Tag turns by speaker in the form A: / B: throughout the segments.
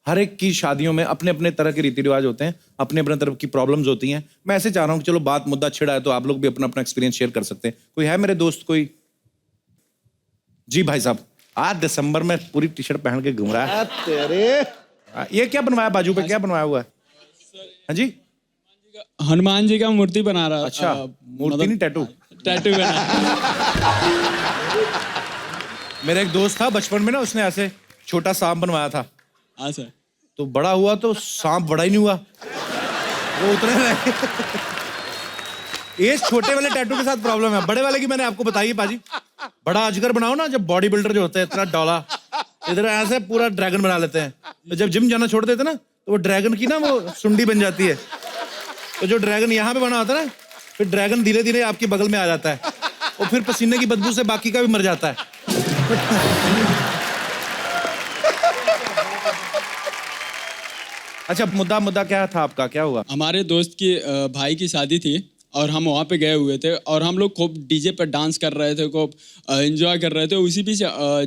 A: हर एक की शादियों में अपने अपने तरह के रीति रिवाज होते हैं, अपने अपने तरफ की प्रॉब्लम्स होती हैं। मैं ऐसे चाह रहा हूँ कि चलो बात मुद्दा छिड़ा है तो आप लोग भी अपना अपना एक्सपीरियंस शेयर कर सकते हैं। कोई है मेरे दोस्त कोई? जी भाई साहब, आज दिसंबर में पूरी टी शर्ट पहन के घूम रहा है।
B: तेरे
A: ये क्या बनवाया बाजू पे, क्या बनवाया हुआ है? हाँ जी,
C: हनुमान जी का मूर्ति बना रहा।
A: अच्छा मूर्ति नहीं, टैटू।
C: टैटू बना।
A: मेरा एक दोस्त था बचपन में ना, उसने ऐसे छोटा सांप बनवाया था।
C: हाँ सर।
A: तो बड़ा हुआ तो सांप बड़ा ही नहीं हुआ, वो उतने रहे। ये छोटे वाले टैटू के साथ प्रॉब्लम है, बड़े वाले की मैंने आपको बताई है पाजी। बड़ा अजगर बनाओ ना, जब बॉडी बिल्डर जो होते हैं इतना डौला, इधर ऐसे पूरा ड्रैगन बना लेते हैं। तो जब जिम जाना छोड़ देते ना तो वो ड्रैगन की ना वो सुंडी बन जाती है। तो जो ड्रैगन यहाँ पे बना होता है ना, फिर ड्रैगन धीरे धीरे आपके बगल में आ जाता है और फिर पसीने की बदबू से बाकी का भी मर जाता है। अच्छा मुद्दा क्या था आपका, क्या हुआ?
C: हमारे दोस्त की भाई की शादी थी और हम वहाँ पे गए हुए थे और हम लोग खूब डीजे पर डांस कर रहे थे, खूब एंजॉय कर रहे थे। उसी बीच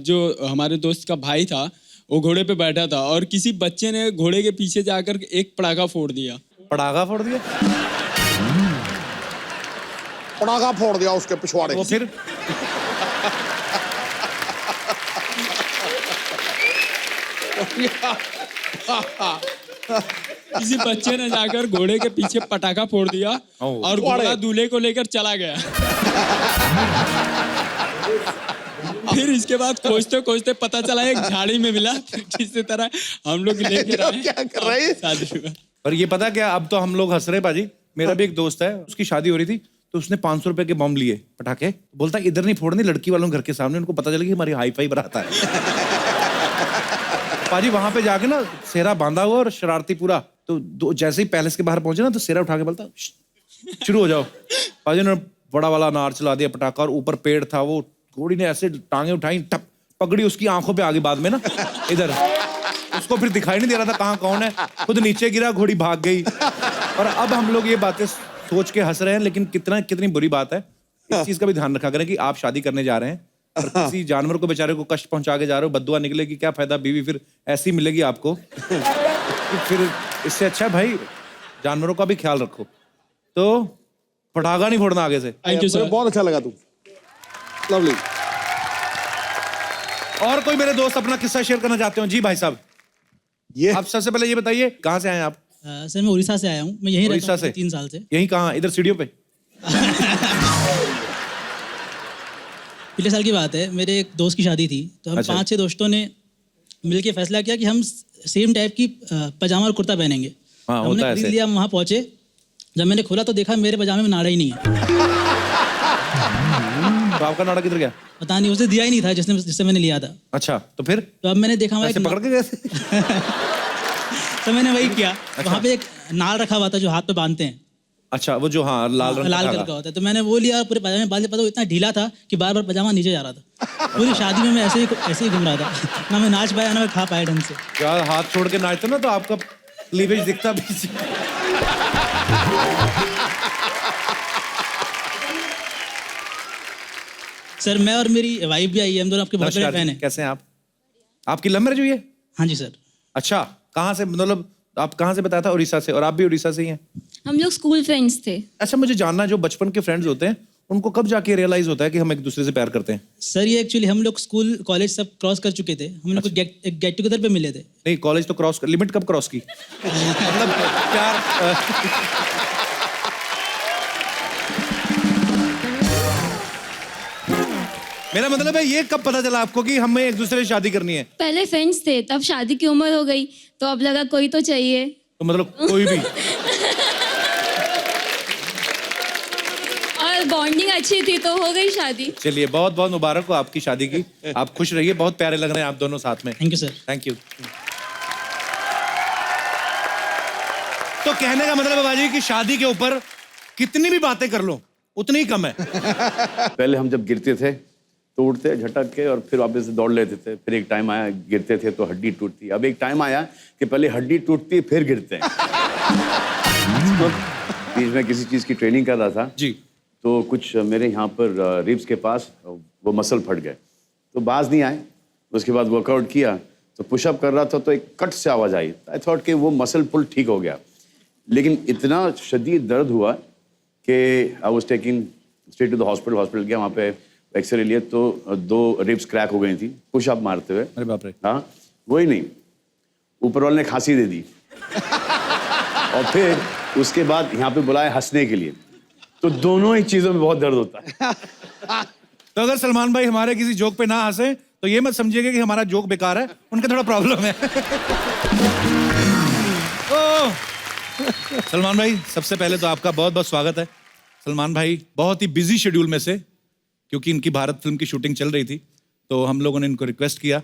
C: जो हमारे दोस्त का भाई था वो घोड़े पे बैठा था और किसी बच्चे ने घोड़े के पीछे जाकर एक पटाखा फोड़ दिया।
A: पटाखा फोड़ दिया?
B: पटाखा फोड़ दिया उसके पिछवाड़े।
A: वो फिर
C: किसी बच्चे ने जाकर घोड़े के पीछे पटाखा फोड़ दिया और घोड़ा दूल्हे को लेकर चला गया। फिर इसके बाद खोजते खोजते पता चला एक झाड़ी में मिला, जिससे तरह हम लोग लेकर आए।
B: क्या कर रहे हैं?
C: शादी हुआ।
A: और ये पता क्या, अब तो हम लोग हंस रहे पाजी। मेरा भी एक दोस्त है, उसकी शादी हो रही थी तो उसने 500 रुपए के बम लिए पटाखे। बोलता इधर नहीं फोड़ने, लड़की वालों घर के सामने। उनको पता चला कि हमारी हाई फाई बरात है। पाजी वहां पे जाके ना सेहरा बांधा हुआ और शरारती पूरा। तो जैसे ही पैलेस के बाहर पहुंचे ना तो सेहरा उठा के बोलता शुरू हो जाओ। पाजी ने बड़ा वाला अनार चला दिया पटाखा और ऊपर पेड़ था, वो घोड़ी ने ऐसे टांगे उठाई, टप पगड़ी उसकी आंखों पे आ गई बाद में ना इधर। उसको फिर दिखाई नहीं दे रहा था कहाँ कौन है, खुद नीचे गिरा, घोड़ी भाग गई। और अब हम लोग ये बातें सोच के हंस रहे हैं, लेकिन कितनी बुरी बात है। इस चीज का भी ध्यान रखा करें कि आप शादी करने जा रहे हैं और किसी जानवर को बेचारे को कष्ट पहुंचा के जा रहे हो, बद्दुआ निकलेगी, क्या फायदा, बीवी फिर ऐसी मिलेगी आपको। फिर इससे अच्छा भाई जानवरों का भी ख्याल रखो। तो पटाखा नहीं फोड़ना आगे से।
C: Thank you sir.
B: बहुत अच्छा लगा तू, लवली।
A: और कोई मेरे दोस्त अपना किस्सा शेयर करना चाहते हो? जी भाई साहब,
B: ये
A: आप सबसे पहले ये बताइए कहाँ से आए आप?
D: सर मैं उड़ीसा से आया हूँ। मैं यहीं रहता
A: उड़ीसा
D: हूँ
A: से?
D: 3 साल से।
A: यहीं कहाँ, इधर सीढ़ियों पे?
D: पिछले साल की बात है, मेरे एक दोस्त की शादी थी तो हम
A: अच्छा।
D: 5-6 दोस्तों ने मिलके फैसला किया कि हम सेम टाइप की पजामा और कुर्ता पहनेंगे।
A: हाँ,
D: हमने
A: होता है
D: खरीद
A: ऐसे।
D: लिया, हम वहाँ पहुँचे। जब मैंने खोला तो देखा मेरे पजामे में नाड़ा ही नहीं है।
A: तो आपका नाड़ा किधर गया?
D: पता नहीं, उसे दिया ही नहीं था जिससे मैंने लिया था।
A: अच्छा, तो फिर
D: तो अब मैंने देखा
A: ऐसे पकड़ के गए थे?
D: तो मैंने वही किया। वहाँ पे एक नाल रखा हुआ था जो हाथ पे बांधते हैं।
A: अच्छा, वो जो हाँ लाल रंग
D: लाल
A: का
D: कलर
A: था।
D: का होता है। तो मैंने वो लिया, पूरे पजामे बांध लिया। पता वो इतना ढीला था कि बार बार पजामा नीचे जा रहा था। पूरी शादी में मैं ऐसे ही घूम रहा था। ना मैं नाच पाया ना मैं खा पाया ढंग से।
A: यार हाथ छोड़ के नाचते ना तो आपका क्लीवेज दिखता पीछे।
D: सर मैं और मेरी वाइफ भी आई है, हम दोनों आपके बहुत बड़े
A: नमस्कार
D: फैन
A: जी,
D: हैं।
A: कैसे हैं आप? आपकी लव मैरिज हुई है?
D: हाँ जी सर।
A: अच्छा, कहाँ से, मतलब आप कहाँ से बताया था? उड़ीसा से। और आप भी उड़ीसा से ही हैं?
E: हम लोग स्कूल फ्रेंड्स थे।
A: अच्छा, मुझे जानना है जो बचपन के फ्रेंड्स होते हैं उनको कब जाके रियलाइज होता है कि हम एक दूसरे से प्यार करते हैं?
D: सर ये एक्चुअली हम लोग स्कूल कॉलेज सब क्रॉस कर चुके थे। हम लोग गेट टुगेदर पे मिले थे।
A: नहीं, कॉलेज तो क्रॉस, लिमिट कब क्रॉस की? मतलब प्यार मेरा मतलब है ये कब पता चला आपको कि हमें एक दूसरे से शादी करनी है?
E: पहले फ्रेंड्स थे, तब शादी की उम्र हो गई तो अब लगा कोई तो चाहिए।
A: तो मतलब कोई भी?
E: और बॉन्डिंग अच्छी थी तो हो गई शादी।
A: चलिए, बहुत बहुत मुबारक हो आपकी शादी की। आप खुश रहिए, बहुत प्यारे लग रहे हैं आप दोनों साथ में।
D: Thank you sir.
A: Thank you. तो कहने का मतलब है बाजी कि शादी के ऊपर कितनी भी बातें कर लो उतनी ही कम है।
F: पहले हम जब गिरते थे तो उठते झटक के और फिर वापस से दौड़ लेते थे। फिर एक टाइम आया गिरते थे तो हड्डी टूटती। अब एक टाइम आया कि पहले हड्डी टूटती फिर गिरते हैं। तो बीच में किसी चीज़ की ट्रेनिंग कर रहा था
A: जी।
F: तो कुछ मेरे यहाँ पर रिब्स के पास वो मसल फट गए तो बाज नहीं आए। उसके बाद वर्कआउट किया तो पुशअप कर रहा था तो एक कट से आवाज़ आई। आई थॉट कि वो मसल पुल ठीक हो गया, लेकिन इतना शदीद दर्द हुआ कि I was taking straight to the hospital गया, वहाँ पे एक्सरे लिए तो 2 रिब्स क्रैक हो गई थी पुशअप मारते हुए।
A: अरे बाप रे।
F: हाँ, वही नहीं, ऊपर वाले ने खांसी दे दी और फिर उसके बाद यहाँ पे बुलाया हंसने के लिए, तो दोनों ही चीज़ों में बहुत दर्द होता है।
A: तो अगर सलमान भाई हमारे किसी जोक पे ना हंसे तो ये मत समझिएगा कि हमारा जोक बेकार है, उनका थोड़ा प्रॉब्लम है। तो सलमान भाई, सबसे पहले तो आपका बहुत बहुत स्वागत है। सलमान भाई बहुत ही बिजी शेड्यूल में से, क्योंकि इनकी भारत फिल्म की शूटिंग चल रही थी, तो हम लोगों ने इनको रिक्वेस्ट किया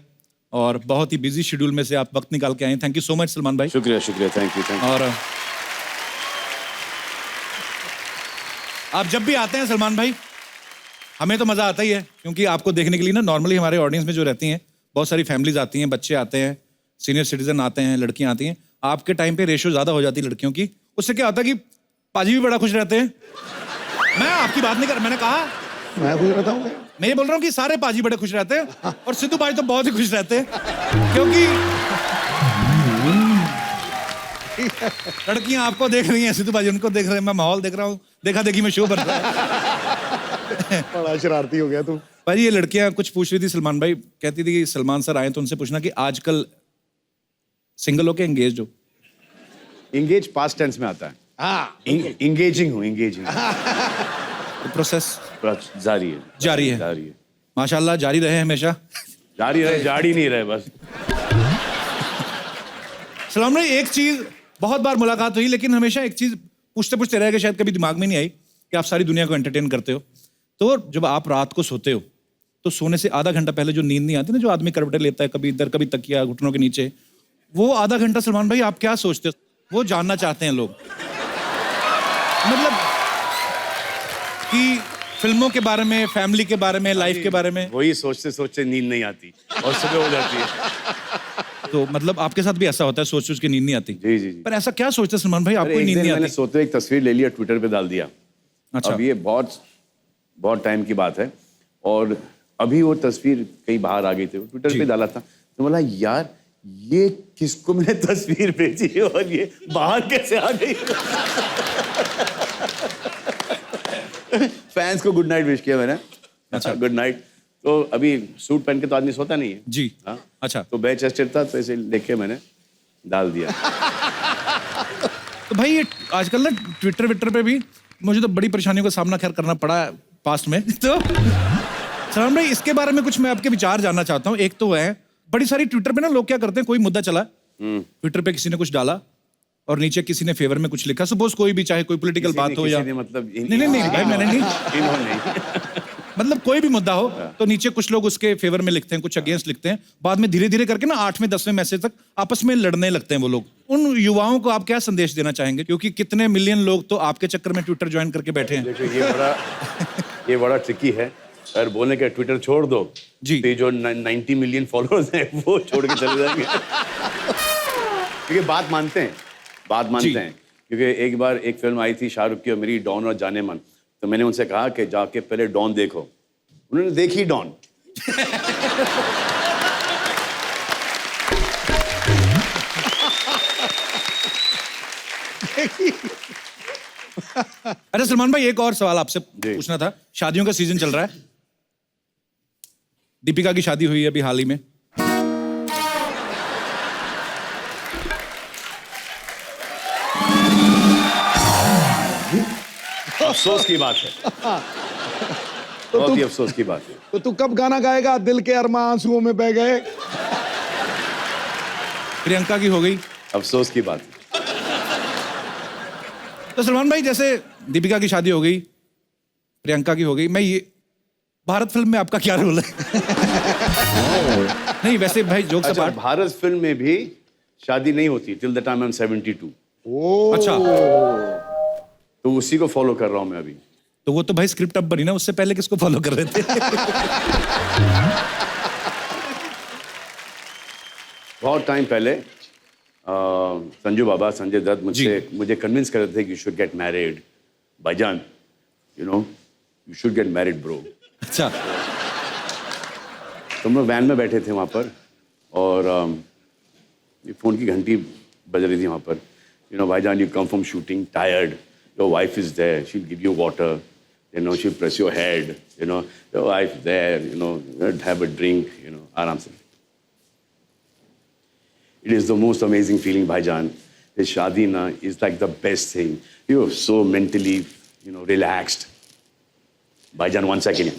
A: और बहुत ही बिजी शेड्यूल में से आप वक्त निकाल के आए। Thank you so much Salman भाई।
F: शुक्रिया, थैंक यू।
A: और आप जब भी आते हैं सलमान भाई, हमें तो मज़ा आता ही है, क्योंकि आपको देखने के लिए ना नॉर्मली हमारे ऑडियंस में जो रहती हैं बहुत सारी फैमिलीज आती हैं, बच्चे आते हैं, सीनियर सिटीजन आते हैं, लड़कियां आती हैं। आपके टाइम पे रेशो ज़्यादा हो जाती है लड़कियों की, उससे क्या होता है कि पाजी भी बड़ा खुश रहते हैं। मैं आपकी बात नहीं कर, मैंने कहा
B: मैं खुश रहता हूँ।
A: मैं ये बोल रहा हूँ कि सारे पाजी बड़े खुश रहते हैं और सिद्धू भाई तो बहुत ही खुश रहते हैं, क्योंकि लड़कियां आपको देख रही हैं, सिद्धू भाई उनको देख रहे हैं, मैं माहौल देख रहा हूँ, देखा देखी में शो बन रहा है।
B: बड़ा शरारती हो गया तू।
A: भाई ये लड़कियां कुछ पूछ रही थी सलमान भाई, कहती थी कि सलमान सर आए तो उनसे पूछना कि आजकल सिंगल हो के एंगेज हो?
F: इंगेज पास्ट टेंस में आता है।
B: हाँ,
F: इंगेजिंग हूँ, इंगेजिंग
A: तो प्रोसेस
F: जारी है।
A: जारी है माशाल्लाह, जारी रहे हमेशा।
F: जारी रहे, जारी नहीं रहे बस।
A: सलमान भाई एक चीज, बहुत बार मुलाकात हुई, लेकिन हमेशा एक चीज पूछते पूछते रह गए, शायद कभी दिमाग में नहीं आई कि आप सारी दुनिया को एंटरटेन करते हो। तो जब आप रात को सोते हो तो सोने से आधा घंटा पहले जो नींद नहीं आती ना, जो आदमी करवटें लेता है, कभी इधर कभी तकिया घुटनों के नीचे, वो आधा घंटा सलमान भाई आप क्या सोचते हो? वो जानना चाहते हैं लोग, मतलब कि फिल्मों के बारे में, फैमिली के बारे में, लाइफ के बारे में।
F: वही सोचते सोचते नींद नहीं आती और सुबह हो जाती है।
A: तो मतलब आपके साथ भी ऐसा होता है, सोच सोच के नींद नहीं आती?
F: जी जी जी।
A: पर ऐसा क्या सोचते हैं सलमान भाई, आपको
F: एक
A: नींद
F: दिन
A: नहीं
F: मैंने
A: आती?
F: सोते एक तस्वीर ले लिया, ट्विटर पे डाल दिया।
A: अच्छा।
F: अब ये बहुत टाइम की बात है, और अभी वो तस्वीर कहीं बाहर आ गई थी, ट्विटर पे डाला था, तो बोला यार ये किसको मैंने तस्वीर भेजी है और ये बाहर कैसे आ गई। फैंस को गुड नाइट विश किया मैंने। अच्छा, गुड नाइट। तो अभी सूट पहन के तो आदमी सोता नहीं है
A: जी।
F: हाँ?
A: अच्छा।
F: तो बेड चेस्टेड था, तो ऐसे लेके मैंने डाल दिया।
A: तो भाई ये आजकल ना ट्विटर विटर पे भी मुझे तो बड़ी परेशानियों का सामना खैर करना पड़ा पास्ट में। तो सलमान भाई इसके बारे में कुछ मैं आपके विचार जानना चाहता हूँ। एक तो है, बड़ी सारी ट्विटर पे ना लोग क्या करते हैं, कोई मुद्दा चला, ट्विटर पे किसी ने कुछ डाला और नीचे किसी ने फेवर में कुछ लिखा, सपोज कोई भी, चाहे कोई पॉलिटिकल बात हो या
F: मतलब
A: नहीं भाई मैंने नहीं,
F: इन्होंने
A: मतलब कोई भी मुद्दा हो तो नीचे कुछ लोग उसके फेवर में लिखते हैं, कुछ अगेंस्ट लिखते हैं, बाद में धीरे धीरे करके ना 8वें 10वें मैसेज तक आपस में लड़ने लगते हैं वो लोग। उन युवाओं को आप क्या संदेश देना चाहेंगे, क्योंकि कितने मिलियन लोग तो आपके चक्कर में ट्विटर ज्वाइन करके बैठे हैं।
F: ये बड़ा ट्रिकी है। अगर बोलने के ट्विटर छोड़ दो
A: जी,
F: तो जो 90 मिलियन फॉलोअर्स हैं वो छोड़ के चले जाएंगे। क्योंकि बात मानते हैं क्योंकि एक बार एक फिल्म आई थी शाहरुख की और मेरी, डॉन और जाने मन, तो मैंने उनसे कहा कि जाके पहले डॉन देखो, उन्होंने देखी डॉन।
A: अरे सलमान भाई एक और सवाल आपसे पूछना था। शादियों का सीजन चल रहा है, दीपिका की शादी हुई है अभी हाल ही में,
F: अफसोस की बात है, बहुत ही अफसोस की बात है।
B: तो तू कब गाना गाएगा, दिल के अरमां आंसुओं में बह गए?
A: प्रियंका की हो गई,
F: अफसोस की बात है।
A: तो सलमान भाई जैसे दीपिका की शादी हो गई, प्रियंका की हो गई, मैं ये भारत फिल्म में आपका क्या रोल है? नहीं वैसे भाई जोक से
F: अच्छा, भारत फिल्म में भी शादी नहीं होती till the time I am 72।
A: अच्छा,
F: तो उसी को फॉलो कर रहा हूं मैं अभी।
A: तो वो तो भाई स्क्रिप्ट अब बनी ना, उससे पहले किसको फॉलो कर रहे थे?
F: बहुत टाइम पहले संजू बाबा, संजय दत्त मुझे कन्विंस कर रहे थे कि यू शुड गेट मैरिड भाईजान, you know you should get married bro.
A: अच्छा,
F: तो हम लोग वैन में बैठे थे वहां पर, और ये फ़ोन की घंटी बज रही थी वहाँ पर. You know, भाईजान, you come from shooting tired. Your wife is there. She'll give you water. You know, she'll press your head. You know, your wife there. You know, have a drink. You know, आराम से. It is the most amazing feeling, भाईजान. This शादी ना is like the best thing. You're so mentally, you know, relaxed. भाईजान, 1 second.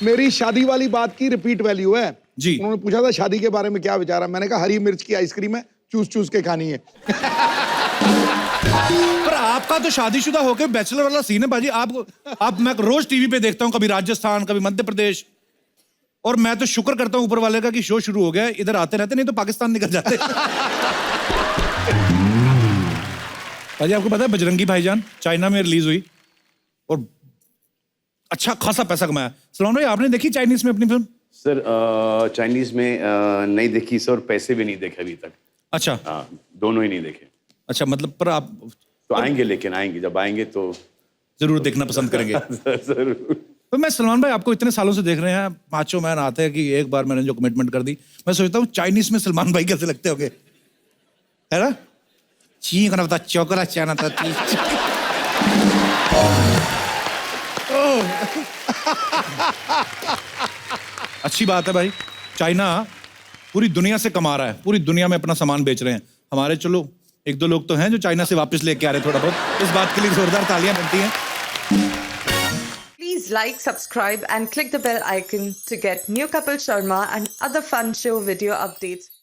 B: मेरी शादी वाली बात की रिपीट वैल्यू है
A: जी।
B: उन्होंने पूछा था शादी के बारे में क्या विचार है, मैंने कहा हरी मिर्च की आइसक्रीम है, चूस चूस के खानी है।
A: पर आपका तो शादीशुदा होके बैचलर वाला सीन है बाजी। आप मैं रोज टीवी पे देखता हूँ, कभी राजस्थान कभी मध्य प्रदेश, और मैं तो शुक्र करता हूँ ऊपर वाले का कि शो शुरू हो गया है, इधर आते रहते, नहीं तो पाकिस्तान निकल जाते। बाजी आपको पता है बजरंगी भाईजान चाइना में रिलीज हुई और अच्छा खासा पैसा कमाया। सलमान भाई आपने देखी चाइनीज में अपनी फिल्म?
F: सर चाइनीज में नहीं देखी सर, पैसे भी नहीं देखे अभी तक।
A: अच्छा
F: हाँ, दोनों ही नहीं देखे।
A: अच्छा, मतलब पर आप
F: तो आएंगे, लेकिन आएंगे, जब आएंगे तो
A: जरूर देखना पसंद करेंगे।
F: जरूर।
A: तो मैं सलमान भाई आपको इतने सालों से देख रहे हैं, माचो मैन आते हैं कि एक बार मैंने जो कमिटमेंट कर दी, मैं सोचता हूँ चाइनीज में सलमान भाई कैसे लगते होंगे, है ना? ची करना पता, चौकरा चाना था। अच्छी बात है भाई, चाइना पूरी दुनिया से कमा रहा है, पूरी दुनिया में अपना सामान बेच रहे हैं। हमारे चलो 1-2 लोग तो हैं जो चाइना से वापस लेके आ रहे हैं थोड़ा बहुत, इस बात के लिए जोरदार तालियां बनती हैं।
G: Please like, subscribe and click the bell icon to get new Kapil Sharma and other fun show video updates.